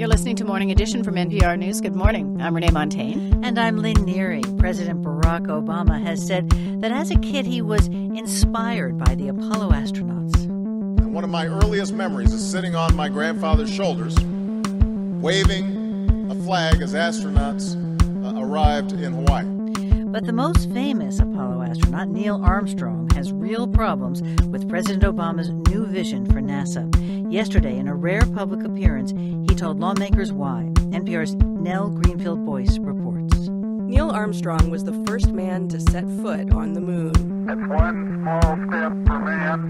You're listening to Morning Edition from NPR News. Good morning. I'm Renee Montagne. And I'm Lynn Neary. President Barack Obama has said that as a kid he was inspired by the Apollo astronauts. And one of my earliest memories is sitting on my grandfather's shoulders, waving a flag as astronauts arrived in Hawaii. But the most famous Apollo astronaut, Neil Armstrong, has real problems with President Obama's new vision for NASA. Yesterday, in a rare public appearance, he told lawmakers why. NPR's Nell Greenfield-Boyce reports. Neil Armstrong was the first man to set foot on the moon. It's one small step for man,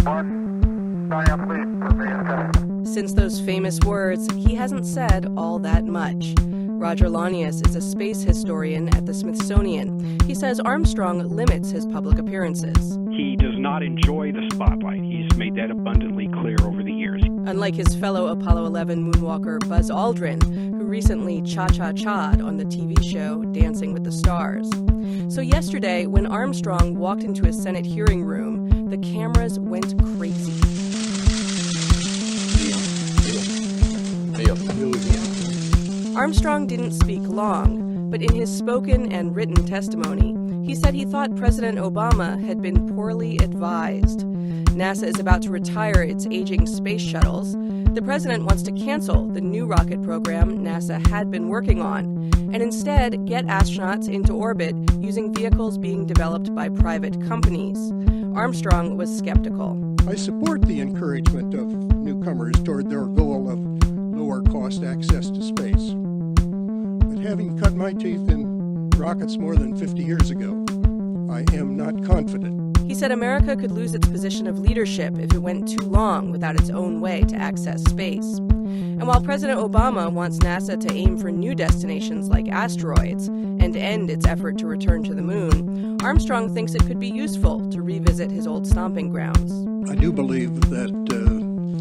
one giant leap for mankind. Since those famous words, he hasn't said all that much. Roger Launius is a space historian at the Smithsonian. He says Armstrong limits his public appearances. He does not enjoy the spotlight. He's made that abundantly clear over the years. Unlike his fellow Apollo 11 moonwalker Buzz Aldrin, who recently cha-cha-cha'd on the TV show Dancing with the Stars. So yesterday, when Armstrong walked into his Senate hearing room, the cameras went crazy. Armstrong didn't speak long, but in his spoken and written testimony, he said he thought President Obama had been poorly advised. NASA is about to retire its aging space shuttles. The president wants to cancel the new rocket program NASA had been working on, and instead get astronauts into orbit using vehicles being developed by private companies. Armstrong was skeptical. I support the encouragement of newcomers toward their goal of lower-cost access to space. But having cut my teeth in rockets more than 50 years ago, I am not confident. He said America could lose its position of leadership if it went too long without its own way to access space. And while President Obama wants NASA to aim for new destinations like asteroids and end its effort to return to the moon, Armstrong thinks it could be useful to revisit his old stomping grounds. I do believe that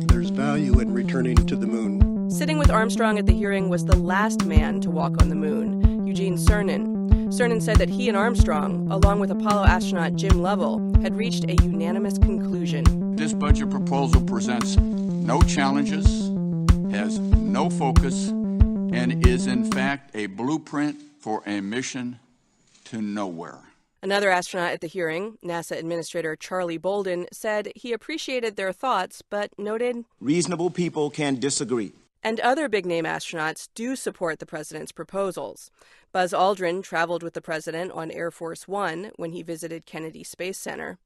there's value in returning to the moon. Sitting with Armstrong at the hearing was the last man to walk on the moon, Eugene Cernan. Cernan said that he and Armstrong, along with Apollo astronaut Jim Lovell, had reached a unanimous conclusion. This budget proposal presents no challenges, has no focus, and is in fact a blueprint for a mission to nowhere. Another astronaut at the hearing, NASA Administrator Charlie Bolden, said he appreciated their thoughts, but noted, reasonable people can disagree. And other big-name astronauts do support the president's proposals. Buzz Aldrin traveled with the president on Air Force One when he visited Kennedy Space Center.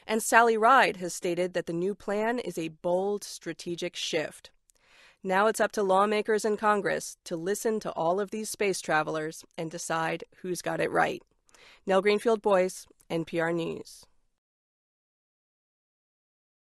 And Sally Ride has stated that the new plan is a bold strategic shift. Now it's up to lawmakers and Congress to listen to all of these space travelers and decide who's got it right. Nell Greenfield-Boyce, NPR News.